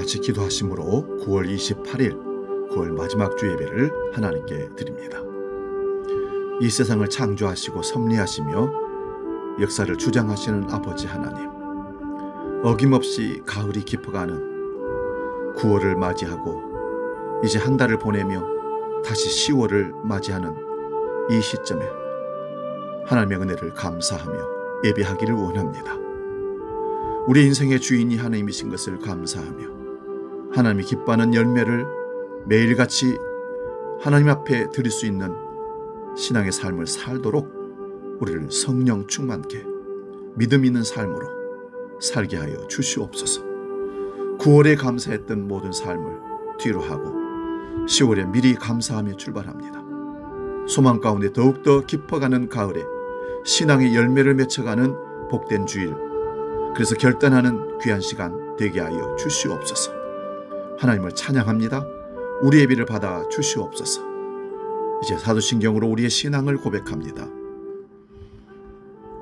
같이 기도하심으로 9월 28일 9월 마지막 주 예배를 하나님께 드립니다. 이 세상을 창조하시고 섭리하시며 역사를 주장하시는 아버지 하나님, 어김없이 가을이 깊어가는 9월을 맞이하고 이제 한 달을 보내며 다시 10월을 맞이하는 이 시점에 하나님의 은혜를 감사하며 예배하기를 원합니다. 우리 인생의 주인이 하나님이신 것을 감사하며 하나님이 기뻐하는 열매를 매일같이 하나님 앞에 드릴 수 있는 신앙의 삶을 살도록 우리를 성령 충만케 믿음 있는 삶으로 살게 하여 주시옵소서. 9월에 감사했던 모든 삶을 뒤로 하고 10월에 미리 감사하며 출발합니다. 소망 가운데 더욱더 깊어가는 가을에 신앙의 열매를 맺혀가는 복된 주일, 그래서 결단하는 귀한 시간 되게 하여 주시옵소서. 하나님을 찬양합니다. 우리 예배를 받아 주시옵소서. 이제 사도신경으로 우리의 신앙을 고백합니다.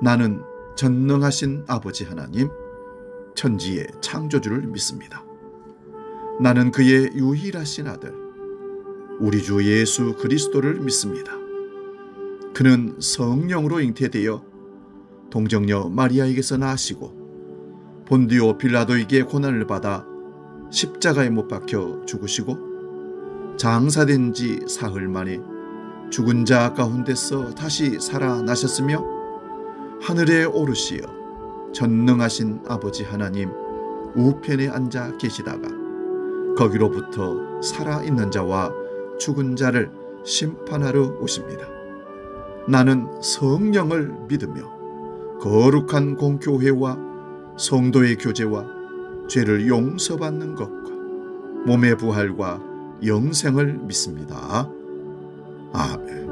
나는 전능하신 아버지 하나님, 천지의 창조주를 믿습니다. 나는 그의 유일하신 아들, 우리 주 예수 그리스도를 믿습니다. 그는 성령으로 잉태되어 동정녀 마리아에게서 나시고 본디오 빌라도에게 고난을 받아 십자가에 못 박혀 죽으시고 장사된 지 사흘 만에 죽은 자 가운데서 다시 살아나셨으며 하늘에 오르시어 전능하신 아버지 하나님 우편에 앉아 계시다가 거기로부터 살아있는 자와 죽은 자를 심판하러 오십니다. 나는 성령을 믿으며 거룩한 공교회와 성도의 교제와 죄를 용서받는 것과 몸의 부활과 영생을 믿습니다. 아멘.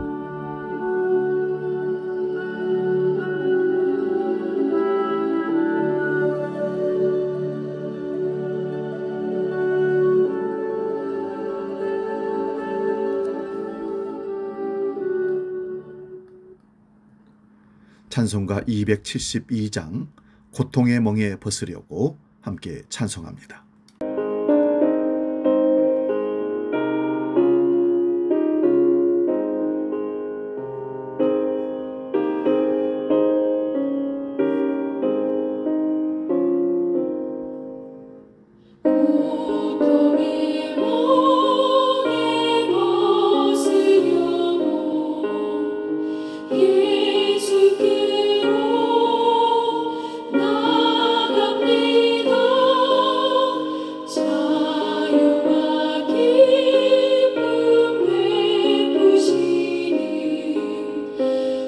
찬송가 272장 고통의 멍에 벗으려고 함께 찬송합니다.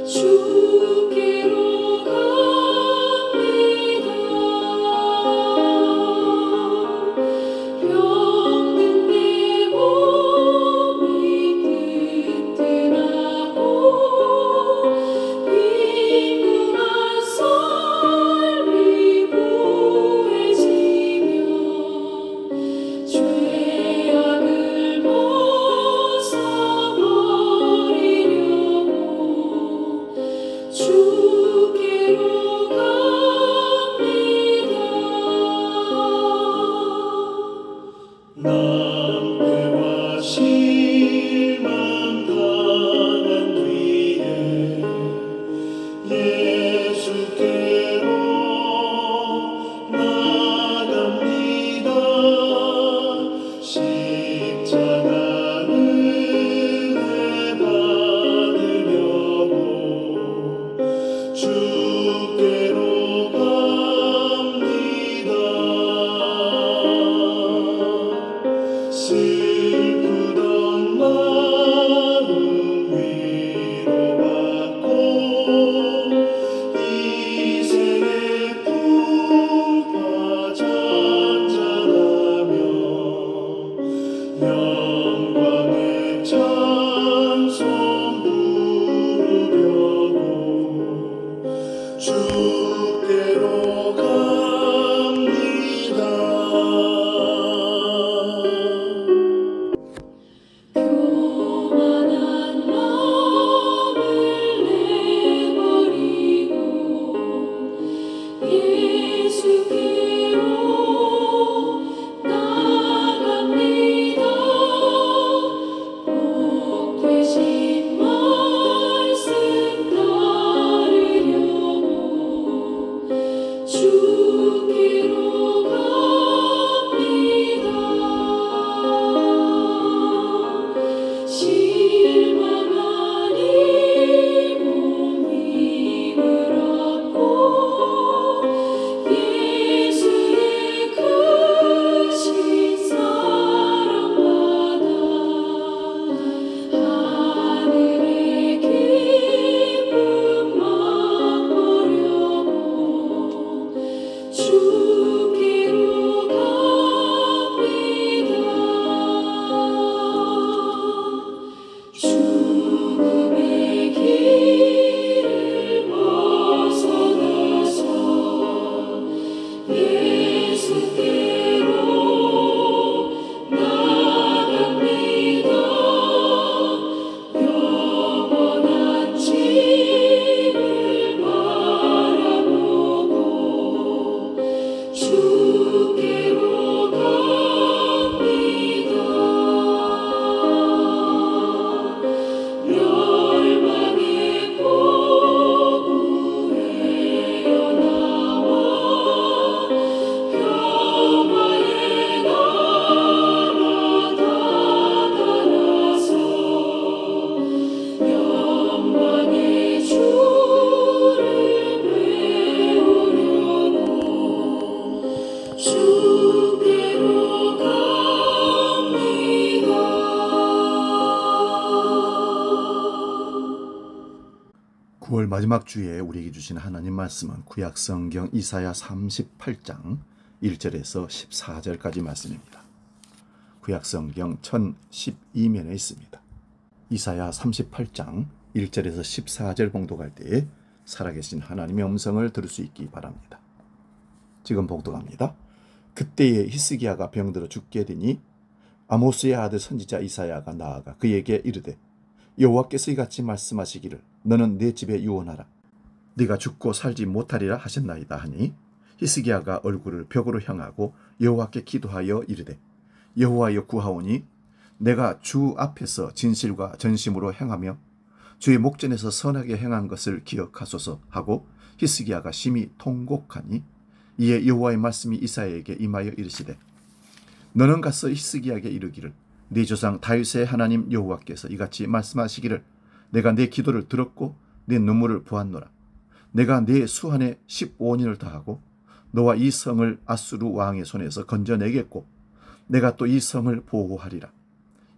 주 9월 마지막 주에 우리에게 주신 하나님 말씀은 구약성경 이사야 38장 1절에서 14절까지 말씀입니다. 구약성경 1012면에 있습니다. 이사야 38장 1절에서 14절 봉독할 때에 살아계신 하나님의 음성을 들을 수 있기 바랍니다. 지금 봉독합니다. 그때에 히스기야가 병들어 죽게 되니 아모스의 아들 선지자 이사야가 나아가 그에게 이르되 여호와께서 이같이 말씀하시기를 너는 내 집에 유언하라. 네가 죽고 살지 못하리라 하셨나이다 하니 히스기야가 얼굴을 벽으로 향하고 여호와께 기도하여 이르되 여호와여 구하오니 내가 주 앞에서 진실과 전심으로 행하며 주의 목전에서 선하게 행한 것을 기억하소서 하고 히스기야가 심히 통곡하니 이에 여호와의 말씀이 이사야에게 임하여 이르시되 너는 가서 히스기야에게 이르기를 네 조상 다윗의 하나님 여호와께서 이같이 말씀하시기를 내가 내 기도를 들었고 내 눈물을 보았노라. 내가 내 수한에 15년을 더하고 너와 이 성을 아수르 왕의 손에서 건져내겠고 내가 또 이 성을 보호하리라.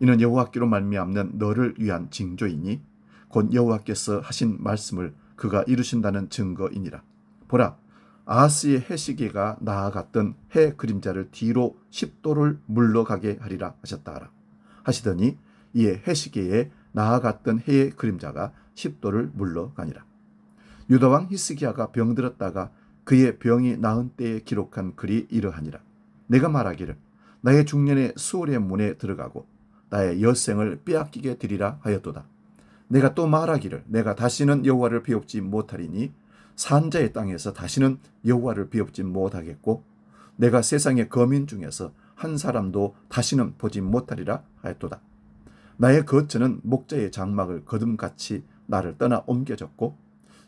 이는 여호와께로 말미암는 너를 위한 징조이니 곧 여호와께서 하신 말씀을 그가 이루신다는 증거이니라. 보라, 아하스의 해시계가 나아갔던 해 그림자를 뒤로 10도를 물러가게 하리라 하셨다 하라. 하시더니 이에 해시계에 나아갔던 해의 그림자가 10도를 물러가니라. 유다왕 히스기야가 병들었다가 그의 병이 나은 때에 기록한 글이 이러하니라. 내가 말하기를 나의 중년에 수월의 문에 들어가고 나의 여생을 빼앗기게 되리라 하였도다. 내가 또 말하기를 내가 다시는 여호와를 배웁지 못하리니 산자의 땅에서 다시는 여호와를 배웁지 못하겠고 내가 세상의 거민 중에서 한 사람도 다시는 보지 못하리라 하였도다. 나의 거처는 목자의 장막을 거둠같이 나를 떠나 옮겨졌고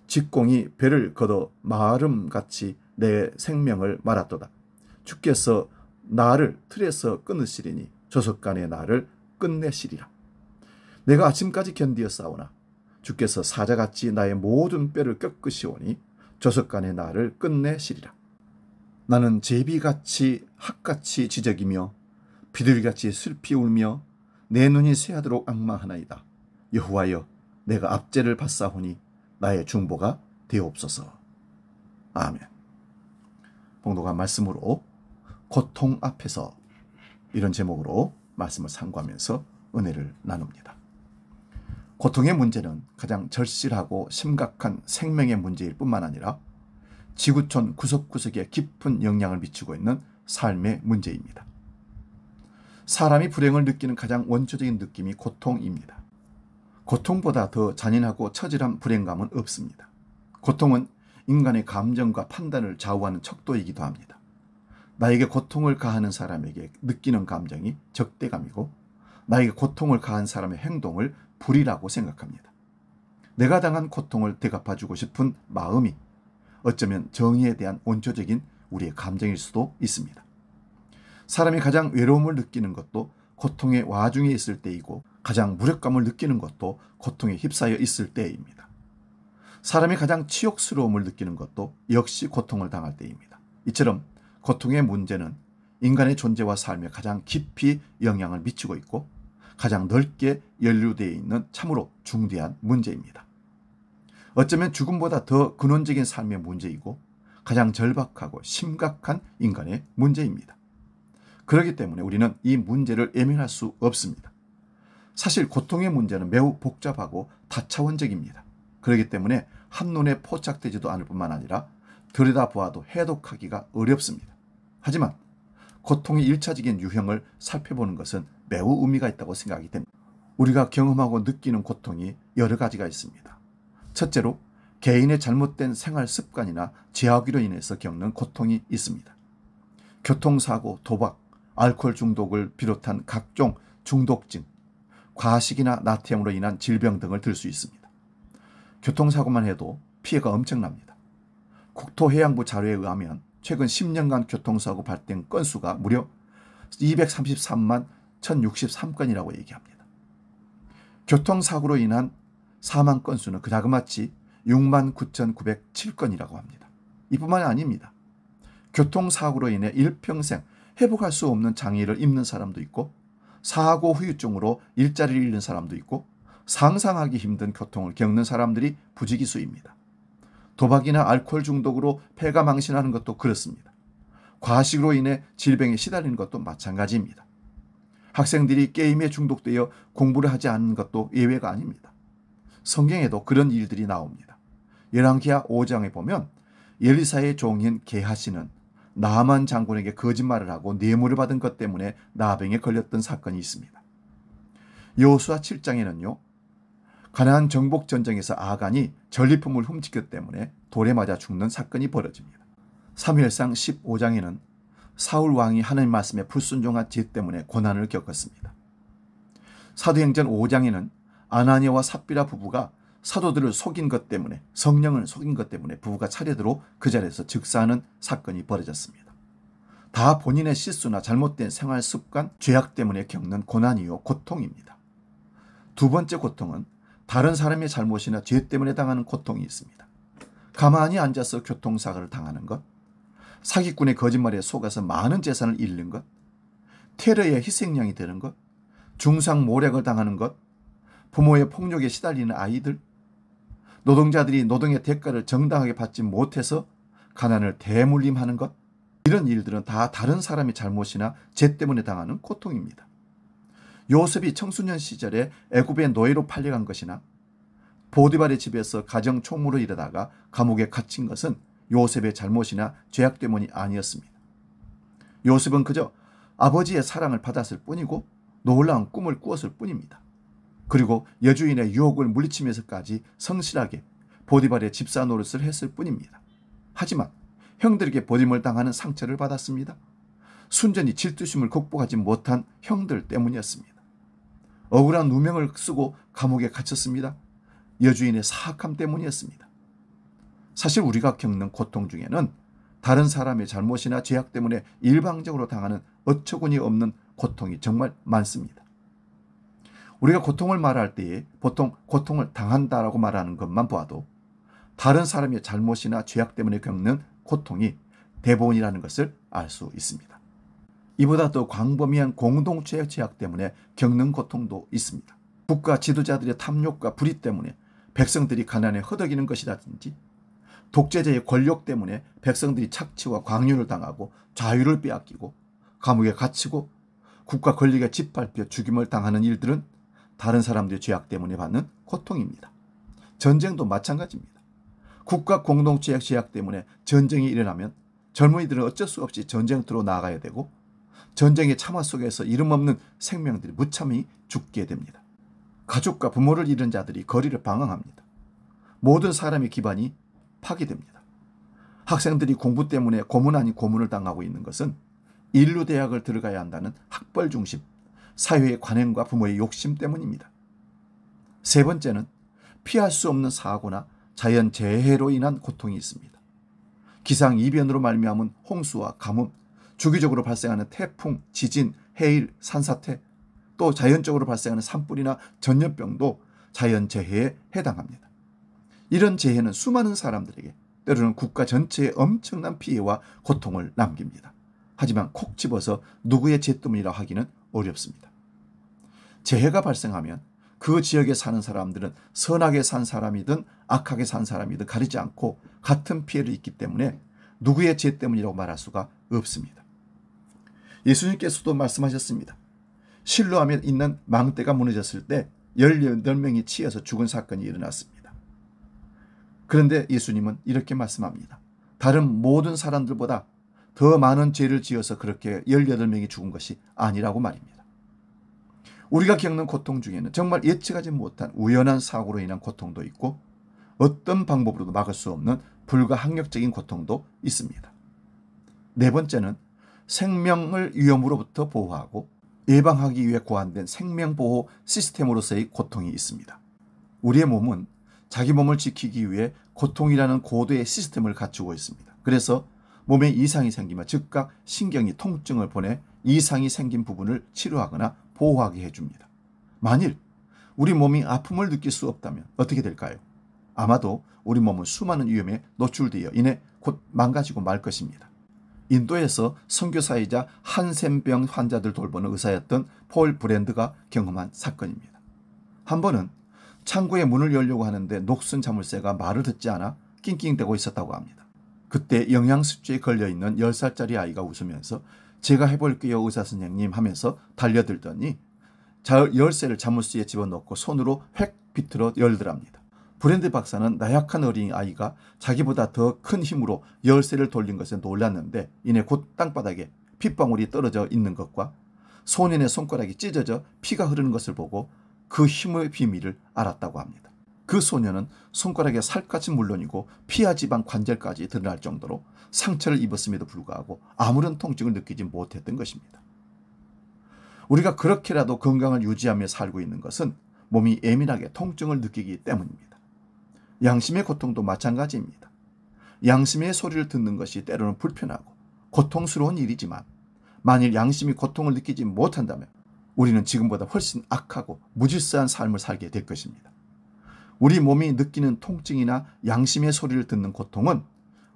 직공이 배를 걷어 마름같이 내 생명을 말았도다. 주께서 나를 틀에서 끊으시리니 조석간의 나를 끝내시리라. 내가 아침까지 견디어 싸우나 주께서 사자같이 나의 모든 뼈를 꺾으시오니 조석간의 나를 끝내시리라. 나는 제비같이 학같이 지적이며 비둘기같이 슬피 울며 내 눈이 쇠하도록 악망하나이다. 여호와여 내가 압제를 받사오니 나의 중보가 되옵소서. 아멘. 봉독한 말씀으로 고통 앞에서 이런 제목으로 말씀을 상고하면서 은혜를 나눕니다. 고통의 문제는 가장 절실하고 심각한 생명의 문제일 뿐만 아니라 지구촌 구석구석에 깊은 영향을 미치고 있는 삶의 문제입니다. 사람이 불행을 느끼는 가장 원초적인 느낌이 고통입니다. 고통보다 더 잔인하고 처절한 불행감은 없습니다. 고통은 인간의 감정과 판단을 좌우하는 척도이기도 합니다. 나에게 고통을 가하는 사람에게 느끼는 감정이 적대감이고 나에게 고통을 가한 사람의 행동을 불의라고 생각합니다. 내가 당한 고통을 대갚아주고 싶은 마음이 어쩌면 정의에 대한 원초적인 우리의 감정일 수도 있습니다. 사람이 가장 외로움을 느끼는 것도 고통의 와중에 있을 때이고 가장 무력감을 느끼는 것도 고통에 휩싸여 있을 때입니다. 사람이 가장 치욕스러움을 느끼는 것도 역시 고통을 당할 때입니다. 이처럼 고통의 문제는 인간의 존재와 삶에 가장 깊이 영향을 미치고 있고 가장 넓게 연루되어 있는 참으로 중대한 문제입니다. 어쩌면 죽음보다 더 근원적인 삶의 문제이고 가장 절박하고 심각한 인간의 문제입니다. 그렇기 때문에 우리는 이 문제를 외면할 수 없습니다. 사실 고통의 문제는 매우 복잡하고 다차원적입니다. 그렇기 때문에 한눈에 포착되지도 않을 뿐만 아니라 들여다보아도 해독하기가 어렵습니다. 하지만 고통의 1차적인 유형을 살펴보는 것은 매우 의미가 있다고 생각이 됩니다. 우리가 경험하고 느끼는 고통이 여러 가지가 있습니다. 첫째로 개인의 잘못된 생활 습관이나 제약으로 인해서 겪는 고통이 있습니다. 교통사고, 도박, 알코올 중독을 비롯한 각종 중독증, 과식이나 나태함으로 인한 질병 등을 들 수 있습니다. 교통사고만 해도 피해가 엄청납니다. 국토해양부 자료에 의하면 최근 10년간 교통사고 발생 건수가 무려 233만 1063건이라고 얘기합니다. 교통사고로 인한 사망 건수는 그 자그마치 6만 9,907건이라고 합니다. 이뿐만이 아닙니다. 교통사고로 인해 일평생 회복할 수 없는 장애를 입는 사람도 있고 사고 후유증으로 일자리를 잃는 사람도 있고 상상하기 힘든 고통을 겪는 사람들이 부지기수입니다. 도박이나 알코올 중독으로 폐가 망신하는 것도 그렇습니다. 과식으로 인해 질병에 시달리는 것도 마찬가지입니다. 학생들이 게임에 중독되어 공부를 하지 않는 것도 예외가 아닙니다. 성경에도 그런 일들이 나옵니다. 열왕기하 5장에 보면 엘리사의 종인 게하시는 나아만 장군에게 거짓말을 하고 뇌물을 받은 것 때문에 나병에 걸렸던 사건이 있습니다. 여호수아 7장에는요. 가나안 정복 전쟁에서 아간이 전리품을 훔치기 때문에 돌에 맞아 죽는 사건이 벌어집니다. 사무엘상 15장에는 사울 왕이 하나님 말씀에 불순종한 죄 때문에 고난을 겪었습니다. 사도행전 5장에는 아나니아와 삽비라 부부가 사도들을 속인 것 때문에, 성령을 속인 것 때문에 부부가 차례대로 그 자리에서 즉사하는 사건이 벌어졌습니다. 다 본인의 실수나 잘못된 생활 습관, 죄악 때문에 겪는 고난이요 고통입니다. 두 번째 고통은 다른 사람의 잘못이나 죄 때문에 당하는 고통이 있습니다. 가만히 앉아서 교통사고를 당하는 것, 사기꾼의 거짓말에 속아서 많은 재산을 잃는 것, 테러의 희생양이 되는 것, 중상모략을 당하는 것, 부모의 폭력에 시달리는 아이들, 노동자들이 노동의 대가를 정당하게 받지 못해서 가난을 대물림하는 것, 이런 일들은 다 다른 사람의 잘못이나 죄 때문에 당하는 고통입니다. 요셉이 청소년 시절에 애굽의 노예로 팔려간 것이나 보디발의 집에서 가정 총무로 일하다가 감옥에 갇힌 것은 요셉의 잘못이나 죄악 때문이 아니었습니다. 요셉은 그저 아버지의 사랑을 받았을 뿐이고 놀라운 꿈을 꾸었을 뿐입니다. 그리고 여주인의 유혹을 물리치면서까지 성실하게 보디발의 집사 노릇을 했을 뿐입니다. 하지만 형들에게 버림을 당하는 상처를 받았습니다. 순전히 질투심을 극복하지 못한 형들 때문이었습니다. 억울한 누명을 쓰고 감옥에 갇혔습니다. 여주인의 사악함 때문이었습니다. 사실 우리가 겪는 고통 중에는 다른 사람의 잘못이나 죄악 때문에 일방적으로 당하는 어처구니 없는 고통이 정말 많습니다. 우리가 고통을 말할 때에 보통 고통을 당한다라고 말하는 것만 보아도 다른 사람의 잘못이나 죄악 때문에 겪는 고통이 대부분이라는 것을 알 수 있습니다. 이보다 더 광범위한 공동체의 죄악 때문에 겪는 고통도 있습니다. 국가 지도자들의 탐욕과 불의 때문에 백성들이 가난에 허덕이는 것이라든지, 독재자의 권력 때문에 백성들이 착취와 광유를 당하고 자유를 빼앗기고 감옥에 갇히고 국가 권력에 짓밟혀 죽임을 당하는 일들은 다른 사람들의 죄악 때문에 받는 고통입니다. 전쟁도 마찬가지입니다. 국가 공동체의 죄악 때문에 전쟁이 일어나면 젊은이들은 어쩔 수 없이 전쟁터로 나가야 되고 전쟁의 참화 속에서 이름 없는 생명들이 무참히 죽게 됩니다. 가족과 부모를 잃은 자들이 거리를 방황합니다. 모든 사람의 기반이 파괴됩니다. 학생들이 공부 때문에 고문 아닌 고문을 당하고 있는 것은 인류대학을 들어가야 한다는 학벌 중심, 사회의 관행과 부모의 욕심 때문입니다. 세 번째는 피할 수 없는 사고나 자연재해로 인한 고통이 있습니다. 기상이변으로 말미암은 홍수와 가뭄, 주기적으로 발생하는 태풍, 지진, 해일, 산사태, 또 자연적으로 발생하는 산불이나 전염병도 자연재해에 해당합니다. 이런 재해는 수많은 사람들에게, 때로는 국가 전체에 엄청난 피해와 고통을 남깁니다. 하지만 콕 집어서 누구의 죄 때문이라 하기는 어렵습니다. 재해가 발생하면 그 지역에 사는 사람들은 선하게 산 사람이든 악하게 산 사람이든 가리지 않고 같은 피해를 입기 때문에 누구의 죄 때문이라고 말할 수가 없습니다. 예수님께서도 말씀하셨습니다. 실로암에 있는 망대가 무너졌을 때 18명이 치여서 죽은 사건이 일어났습니다. 그런데 예수님은 이렇게 말씀합니다. 다른 모든 사람들보다 더 많은 죄를 지어서 그렇게 18명이 죽은 것이 아니라고 말입니다. 우리가 겪는 고통 중에는 정말 예측하지 못한 우연한 사고로 인한 고통도 있고 어떤 방법으로도 막을 수 없는 불가항력적인 고통도 있습니다. 네 번째는 생명을 위험으로부터 보호하고 예방하기 위해 고안된 생명보호 시스템으로서의 고통이 있습니다. 우리의 몸은 자기 몸을 지키기 위해 고통이라는 고도의 시스템을 갖추고 있습니다. 그래서 몸에 이상이 생기면 즉각 신경이 통증을 보내 이상이 생긴 부분을 치료하거나 보호하게 해줍니다. 만일 우리 몸이 아픔을 느낄 수 없다면 어떻게 될까요? 아마도 우리 몸은 수많은 위험에 노출되어 이내 곧 망가지고 말 것입니다. 인도에서 선교사이자 한센병 환자들 돌보는 의사였던 폴 브랜드가 경험한 사건입니다. 한 번은 창고의 문을 열려고 하는데 녹슨 자물쇠가 말을 듣지 않아 낑낑대고 있었다고 합니다. 그때 영양습주에 걸려있는 10살짜리 아이가 웃으면서 제가 해볼게요 의사선생님 하면서 달려들더니 열쇠를 자물쇠에 집어넣고 손으로 획 비틀어 열더랍니다. 브랜드 박사는 나약한 어린 아이가 자기보다 더 큰 힘으로 열쇠를 돌린 것에 놀랐는데 이내 곧 땅바닥에 핏방울이 떨어져 있는 것과 소년의 손가락이 찢어져 피가 흐르는 것을 보고 그 힘의 비밀을 알았다고 합니다. 그 소년은 손가락에 살갗은 물론이고 피하 지방 관절까지 드러날 정도로 상처를 입었음에도 불구하고 아무런 통증을 느끼지 못했던 것입니다. 우리가 그렇게라도 건강을 유지하며 살고 있는 것은 몸이 예민하게 통증을 느끼기 때문입니다. 양심의 고통도 마찬가지입니다. 양심의 소리를 듣는 것이 때로는 불편하고 고통스러운 일이지만 만일 양심이 고통을 느끼지 못한다면 우리는 지금보다 훨씬 악하고 무질서한 삶을 살게 될 것입니다. 우리 몸이 느끼는 통증이나 양심의 소리를 듣는 고통은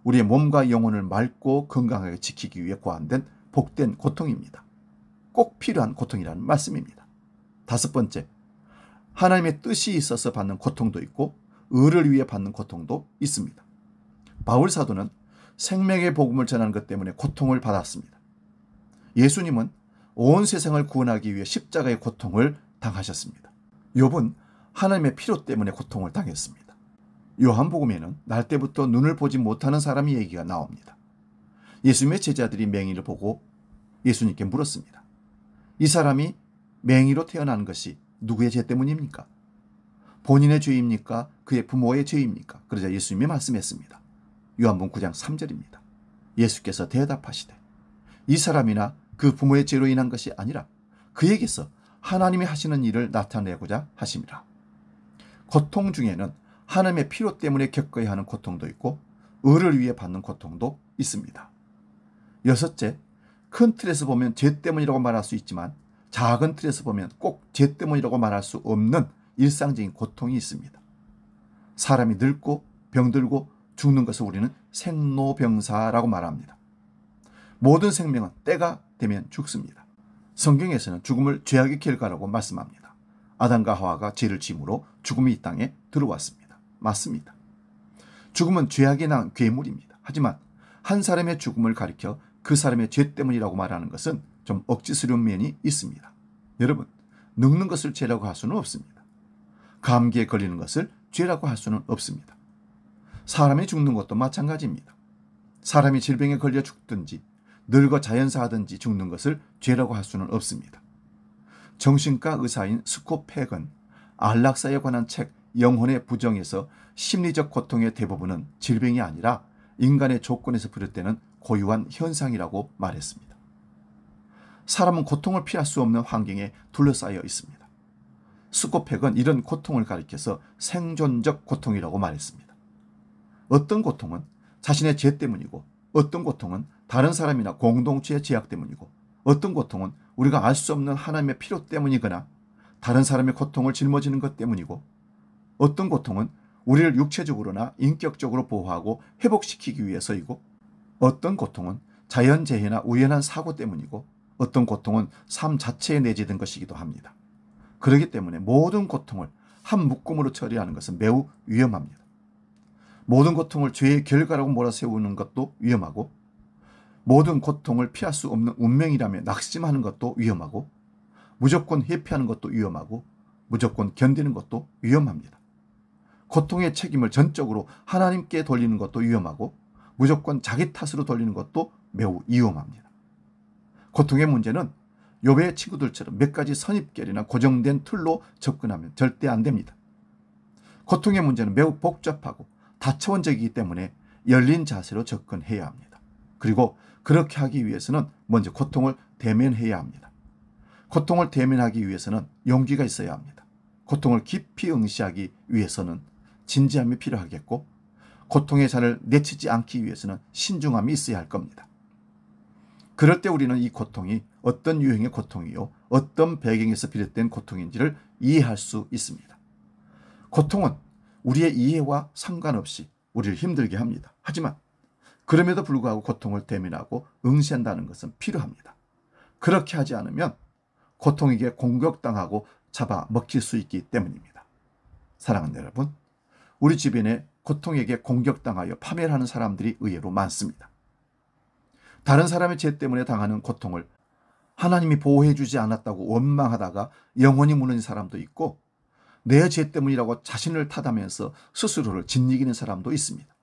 우리의 몸과 영혼을 맑고 건강하게 지키기 위해 고안된 복된 고통입니다. 꼭 필요한 고통이라는 말씀입니다. 5번째, 하나님의 뜻이 있어서 받는 고통도 있고 의를 위해 받는 고통도 있습니다. 바울 사도는 생명의 복음을 전하는 것 때문에 고통을 받았습니다. 예수님은 온 세상을 구원하기 위해 십자가의 고통을 당하셨습니다. 욥은 하나님의 필요 때문에 고통을 당했습니다. 요한복음에는 날 때부터 눈을 보지 못하는 사람의 얘기가 나옵니다. 예수님의 제자들이 맹인을 보고 예수님께 물었습니다. 이 사람이 맹인으로 태어난 것이 누구의 죄 때문입니까? 본인의 죄입니까? 그의 부모의 죄입니까? 그러자 예수님이 말씀했습니다. 요한복음 9장 3절입니다. 예수께서 대답하시되 이 사람이나 그 부모의 죄로 인한 것이 아니라 그에게서 하나님이 하시는 일을 나타내고자 하심이라. 고통 중에는 하나님의 필요 때문에 겪어야 하는 고통도 있고 의를 위해 받는 고통도 있습니다. 6째, 큰 틀에서 보면 죄 때문이라고 말할 수 있지만 작은 틀에서 보면 꼭 죄 때문이라고 말할 수 없는 일상적인 고통이 있습니다. 사람이 늙고 병들고 죽는 것을 우리는 생로병사라고 말합니다. 모든 생명은 때가 되면 죽습니다. 성경에서는 죽음을 죄악의 결과라고 말씀합니다. 아담과 하와가 죄를 지음으로 죽음이 이 땅에 들어왔습니다. 맞습니다. 죽음은 죄악이 낳은 괴물입니다. 하지만 한 사람의 죽음을 가리켜 그 사람의 죄 때문이라고 말하는 것은 좀 억지스러운 면이 있습니다. 여러분, 늙는 것을 죄라고 할 수는 없습니다. 감기에 걸리는 것을 죄라고 할 수는 없습니다. 사람이 죽는 것도 마찬가지입니다. 사람이 질병에 걸려 죽든지 늙어 자연사하든지 죽는 것을 죄라고 할 수는 없습니다. 정신과 의사인 스콧 팩은 안락사에 관한 책 영혼의 부정에서 심리적 고통의 대부분은 질병이 아니라 인간의 조건에서 비롯되는 고유한 현상이라고 말했습니다. 사람은 고통을 피할 수 없는 환경에 둘러싸여 있습니다. 스콧 팩은 이런 고통을 가리켜서 생존적 고통이라고 말했습니다. 어떤 고통은 자신의 죄 때문이고 어떤 고통은 다른 사람이나 공동체의 제약 때문이고 어떤 고통은 우리가 알 수 없는 하나님의 필요 때문이거나 다른 사람의 고통을 짊어지는 것 때문이고 어떤 고통은 우리를 육체적으로나 인격적으로 보호하고 회복시키기 위해서이고 어떤 고통은 자연재해나 우연한 사고 때문이고 어떤 고통은 삶 자체에 내재된 것이기도 합니다. 그렇기 때문에 모든 고통을 한 묶음으로 처리하는 것은 매우 위험합니다. 모든 고통을 죄의 결과라고 몰아세우는 것도 위험하고 모든 고통을 피할 수 없는 운명이라며 낙심하는 것도 위험하고 무조건 회피하는 것도 위험하고 무조건 견디는 것도 위험합니다. 고통의 책임을 전적으로 하나님께 돌리는 것도 위험하고 무조건 자기 탓으로 돌리는 것도 매우 위험합니다. 고통의 문제는 욥의 친구들처럼 몇 가지 선입견이나 고정된 틀로 접근하면 절대 안 됩니다. 고통의 문제는 매우 복잡하고 다차원적이기 때문에 열린 자세로 접근해야 합니다. 그리고 그렇게 하기 위해서는 먼저 고통을 대면해야 합니다. 고통을 대면하기 위해서는 용기가 있어야 합니다. 고통을 깊이 응시하기 위해서는 진지함이 필요하겠고 고통의 잔을 내치지 않기 위해서는 신중함이 있어야 할 겁니다. 그럴 때 우리는 이 고통이 어떤 유형의 고통이요 어떤 배경에서 비롯된 고통인지를 이해할 수 있습니다. 고통은 우리의 이해와 상관없이 우리를 힘들게 합니다. 하지만 그럼에도 불구하고 고통을 대면하고 응시한다는 것은 필요합니다. 그렇게 하지 않으면 고통에게 공격당하고 잡아먹힐 수 있기 때문입니다. 사랑하는 여러분, 우리 주변에 고통에게 공격당하여 파멸하는 사람들이 의외로 많습니다. 다른 사람의 죄 때문에 당하는 고통을 하나님이 보호해 주지 않았다고 원망하다가 영혼이 무너진 사람도 있고, 내 죄 때문이라고 자신을 탓하면서 스스로를 짓이기는 사람도 있습니다.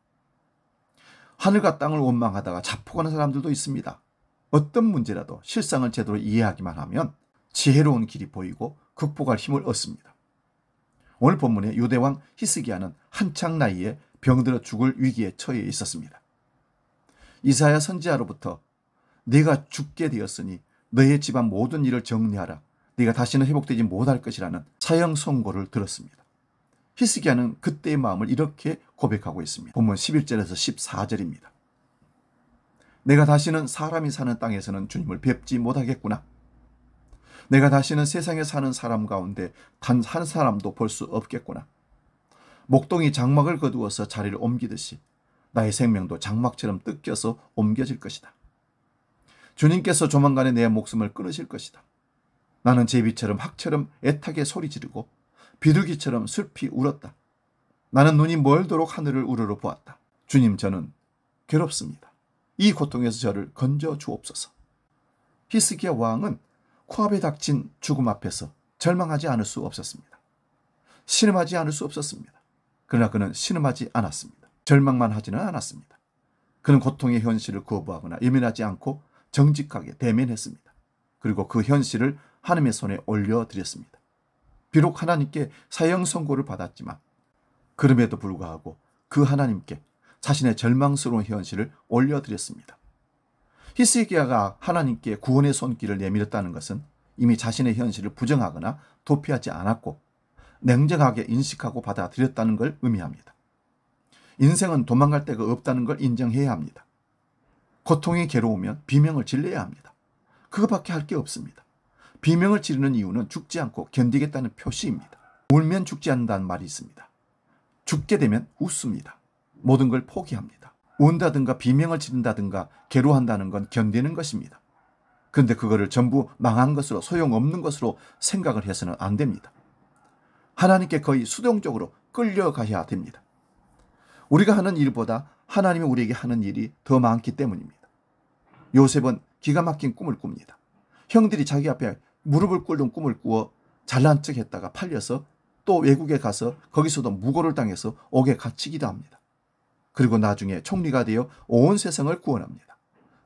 하늘과 땅을 원망하다가 자폭하는 사람들도 있습니다. 어떤 문제라도 실상을 제대로 이해하기만 하면 지혜로운 길이 보이고 극복할 힘을 얻습니다. 오늘 본문의 유대왕 히스기야는 한창 나이에 병들어 죽을 위기에 처해 있었습니다. 이사야 선지자로부터 네가 죽게 되었으니 너의 집안 모든 일을 정리하라. 네가 다시는 회복되지 못할 것이라는 사형 선고를 들었습니다. 히스기야는 그때의 마음을 이렇게 고백하고 있습니다. 본문 11절에서 14절입니다. 내가 다시는 사람이 사는 땅에서는 주님을 뵙지 못하겠구나. 내가 다시는 세상에 사는 사람 가운데 단 한 사람도 볼 수 없겠구나. 목동이 장막을 거두어서 자리를 옮기듯이 나의 생명도 장막처럼 뜯겨서 옮겨질 것이다. 주님께서 조만간에 내 목숨을 끊으실 것이다. 나는 제비처럼 학처럼 애타게 소리 지르고 비둘기처럼 슬피 울었다. 나는 눈이 멀도록 하늘을 우러러 보았다. 주님, 저는 괴롭습니다. 이 고통에서 저를 건져 주옵소서. 히스기야 왕은 코앞에 닥친 죽음 앞에서 절망하지 않을 수 없었습니다. 신음하지 않을 수 없었습니다. 그러나 그는 신음하지 않았습니다. 절망만 하지는 않았습니다. 그는 고통의 현실을 거부하거나 예민하지 않고 정직하게 대면했습니다. 그리고 그 현실을 하나님의 손에 올려드렸습니다. 비록 하나님께 사형 선고를 받았지만 그럼에도 불구하고 그 하나님께 자신의 절망스러운 현실을 올려드렸습니다. 히스기야가 하나님께 구원의 손길을 내밀었다는 것은 이미 자신의 현실을 부정하거나 도피하지 않았고 냉정하게 인식하고 받아들였다는 걸 의미합니다. 인생은 도망갈 데가 없다는 걸 인정해야 합니다. 고통이 괴로우면 비명을 질러야 합니다. 그것밖에 할 게 없습니다. 비명을 지르는 이유는 죽지 않고 견디겠다는 표시입니다. 울면 죽지 않는다는 말이 있습니다. 죽게 되면 웃습니다. 모든 걸 포기합니다. 운다든가 비명을 지른다든가 괴로워한다는 건 견디는 것입니다. 그런데 그거를 전부 망한 것으로, 소용없는 것으로 생각을 해서는 안 됩니다. 하나님께 거의 수동적으로 끌려가야 됩니다. 우리가 하는 일보다 하나님이 우리에게 하는 일이 더 많기 때문입니다. 요셉은 기가 막힌 꿈을 꿉니다. 형들이 자기 앞에 무릎을 꿇는 꿈을 꾸어 잘난 척 했다가 팔려서 또 외국에 가서 거기서도 무고를 당해서 옥에 갇히기도 합니다. 그리고 나중에 총리가 되어 온 세상을 구원합니다.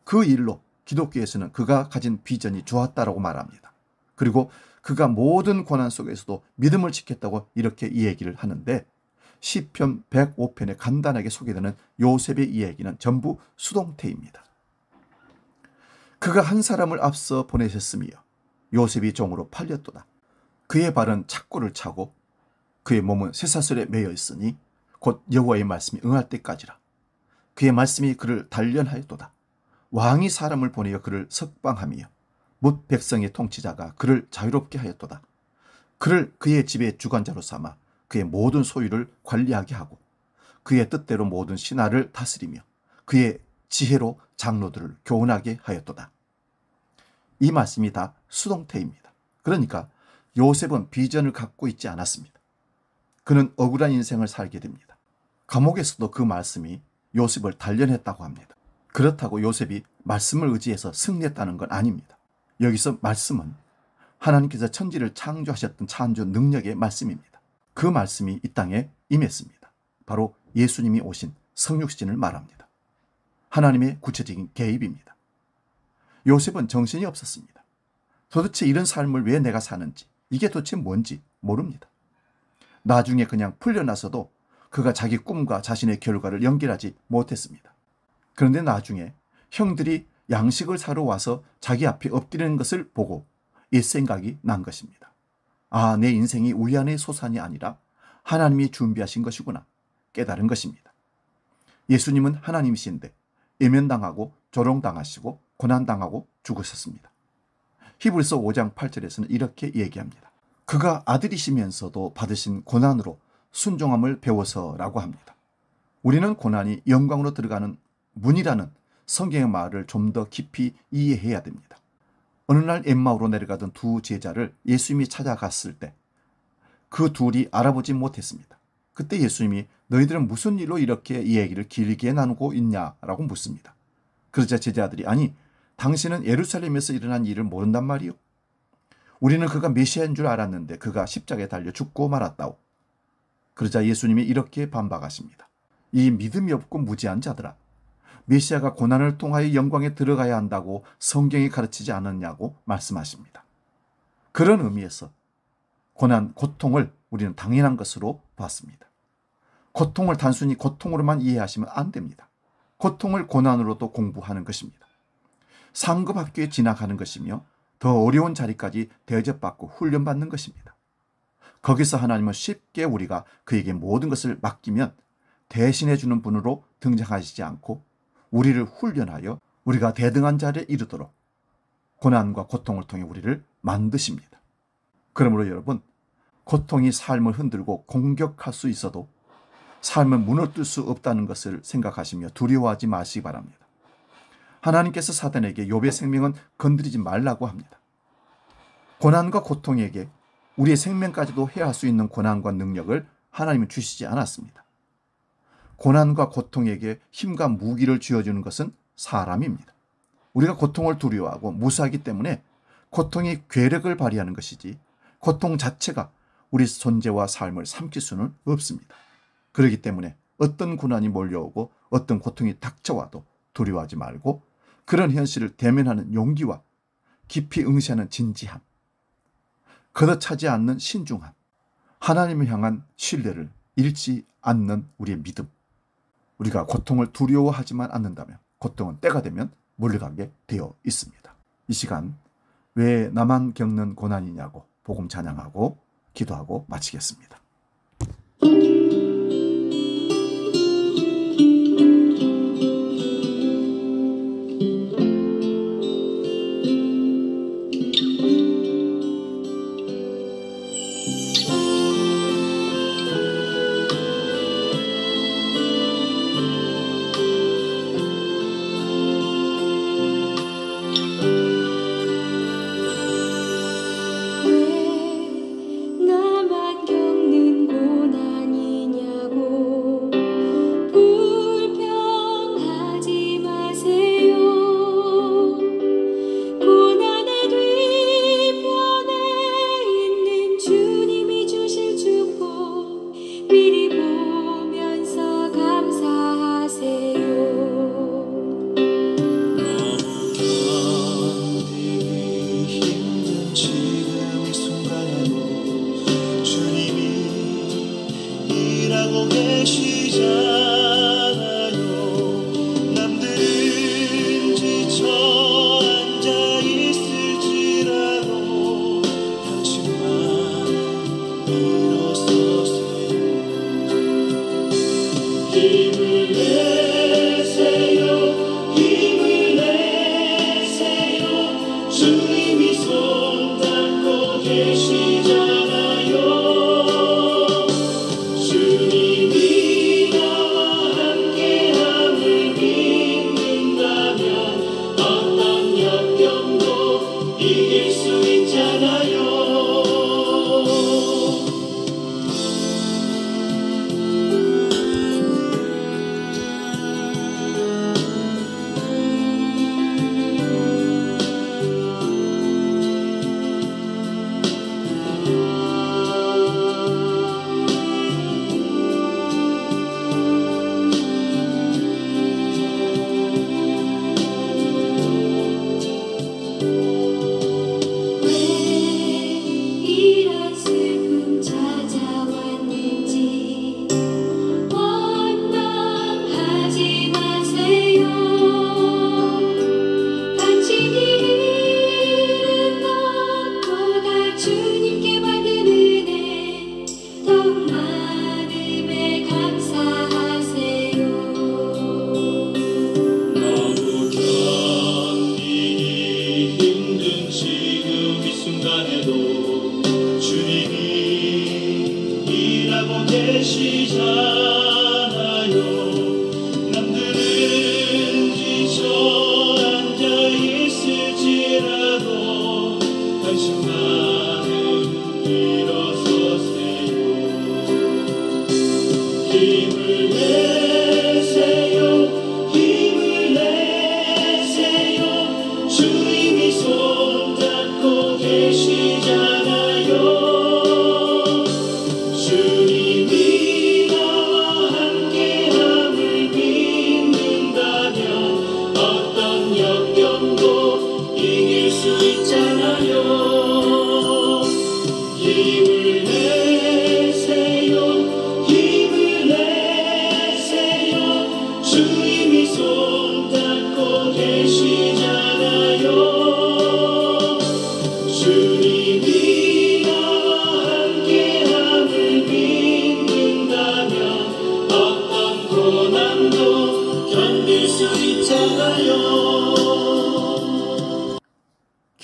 그 일로 기독교에서는 그가 가진 비전이 좋았다라고 말합니다. 그리고 그가 모든 고난 속에서도 믿음을 지켰다고 이렇게 이야기를 하는데, 시편 105편에 간단하게 소개되는 요셉의 이야기는 전부 수동태입니다. 그가 한 사람을 앞서 보내셨으며 요셉이 종으로 팔렸도다. 그의 발은 착고를 차고 그의 몸은 쇠사슬에 매여 있으니 곧 여호와의 말씀이 응할 때까지라. 그의 말씀이 그를 단련하였도다. 왕이 사람을 보내어 그를 석방하며 뭇 백성의 통치자가 그를 자유롭게 하였도다. 그를 그의 집의 주관자로 삼아 그의 모든 소유를 관리하게 하고 그의 뜻대로 모든 신하를 다스리며 그의 지혜로 장로들을 교훈하게 하였도다. 이 말씀이 다 수동태입니다. 그러니까 요셉은 비전을 갖고 있지 않았습니다. 그는 억울한 인생을 살게 됩니다. 감옥에서도 그 말씀이 요셉을 단련했다고 합니다. 그렇다고 요셉이 말씀을 의지해서 승리했다는 건 아닙니다. 여기서 말씀은 하나님께서 천지를 창조하셨던 창조 능력의 말씀입니다. 그 말씀이 이 땅에 임했습니다. 바로 예수님이 오신 성육신을 말합니다. 하나님의 구체적인 개입입니다. 요셉은 정신이 없었습니다. 도대체 이런 삶을 왜 내가 사는지, 이게 도대체 뭔지 모릅니다. 나중에 그냥 풀려나서도 그가 자기 꿈과 자신의 결과를 연결하지 못했습니다. 그런데 나중에 형들이 양식을 사러 와서 자기 앞에 엎드리는 것을 보고 이 생각이 난 것입니다. 아, 내 인생이 우연의 소산이 아니라 하나님이 준비하신 것이구나 깨달은 것입니다. 예수님은 하나님이신데 예면당하고 조롱당하시고 고난당하고 죽으셨습니다. 히브리서 5장 8절에서는 이렇게 얘기합니다. 그가 아들이시면서도 받으신 고난으로 순종함을 배워서라고 합니다. 우리는 고난이 영광으로 들어가는 문이라는 성경의 말을 좀 더 깊이 이해해야 됩니다. 어느 날 엠마오로 내려가던 두 제자를 예수님이 찾아갔을 때 그 둘이 알아보지 못했습니다. 그때 예수님이 너희들은 무슨 일로 이렇게 이 얘기를 길게 나누고 있냐라고 묻습니다. 그러자 제자들이 아니 당신은 예루살렘에서 일어난 일을 모른단 말이요. 우리는 그가 메시아인 줄 알았는데 그가 십자가에 달려 죽고 말았다오. 그러자 예수님이 이렇게 반박하십니다. 이 믿음이 없고 무지한 자들아, 메시아가 고난을 통하여 영광에 들어가야 한다고 성경이 가르치지 않았냐고 말씀하십니다. 그런 의미에서 고난, 고통을 우리는 당연한 것으로 봤습니다. 고통을 단순히 고통으로만 이해하시면 안 됩니다. 고통을 고난으로도 공부하는 것입니다. 상급 학교에 진학하는 것이며 더 어려운 자리까지 대접받고 훈련받는 것입니다. 거기서 하나님은 쉽게 우리가 그에게 모든 것을 맡기면 대신해 주는 분으로 등장하시지 않고 우리를 훈련하여 우리가 대등한 자리에 이르도록 고난과 고통을 통해 우리를 만드십니다. 그러므로 여러분, 고통이 삶을 흔들고 공격할 수 있어도 삶을 무너뜨릴 수 없다는 것을 생각하시며 두려워하지 마시기 바랍니다. 하나님께서 사단에게 욥의 생명은 건드리지 말라고 합니다. 고난과 고통에게 우리의 생명까지도 해할 수 있는 고난과 능력을 하나님은 주시지 않았습니다. 고난과 고통에게 힘과 무기를 쥐어주는 것은 사람입니다. 우리가 고통을 두려워하고 무사하기 때문에 고통이 괴력을 발휘하는 것이지 고통 자체가 우리 존재와 삶을 삼킬 수는 없습니다. 그렇기 때문에 어떤 고난이 몰려오고 어떤 고통이 닥쳐와도 두려워하지 말고 그런 현실을 대면하는 용기와 깊이 응시하는 진지함, 걷어차지 않는 신중함, 하나님을 향한 신뢰를 잃지 않는 우리의 믿음, 우리가 고통을 두려워하지만 않는다면 고통은 때가 되면 물러가게 되어 있습니다. 이 시간 왜 나만 겪는 고난이냐고 복음 찬양하고 기도하고 마치겠습니다. 나만 겪는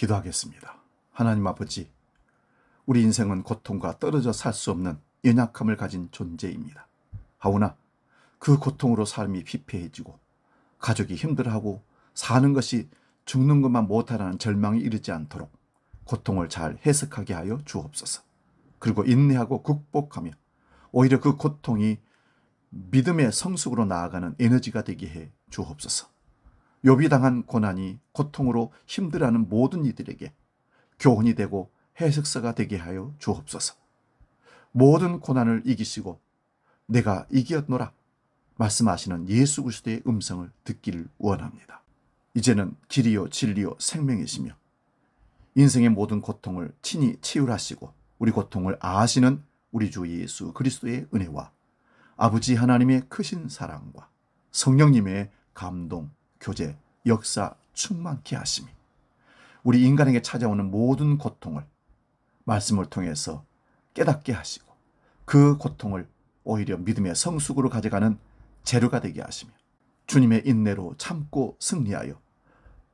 기도하겠습니다. 하나님 아버지, 우리 인생은 고통과 떨어져 살 수 없는 연약함을 가진 존재입니다. 하오나 그 고통으로 삶이 피폐해지고 가족이 힘들어하고 사는 것이 죽는 것만 못하라는 절망에 이르지 않도록 고통을 잘 해석하게 하여 주옵소서. 그리고 인내하고 극복하며 오히려 그 고통이 믿음의 성숙으로 나아가는 에너지가 되게 해 주옵소서. 욥이 당한 고난이 고통으로 힘들어하는 모든 이들에게 교훈이 되고 해석서가 되게 하여 주옵소서. 모든 고난을 이기시고 내가 이겼노라 말씀하시는 예수 그리스도의 음성을 듣기를 원합니다. 이제는 길이요 진리요 생명이시며 인생의 모든 고통을 친히 치유하시고 우리 고통을 아시는 우리 주 예수 그리스도의 은혜와 아버지 하나님의 크신 사랑과 성령님의 감동, 교제, 역사 충만케 하심이 우리 인간에게 찾아오는 모든 고통을 말씀을 통해서 깨닫게 하시고 그 고통을 오히려 믿음의 성숙으로 가져가는 재료가 되게 하시며 주님의 인내로 참고 승리하여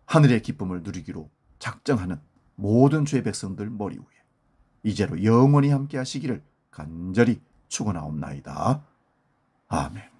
하늘의 기쁨을 누리기로 작정하는 모든 주의 백성들 머리 위에 이제로 영원히 함께 하시기를 간절히 축원하옵나이다. 아멘.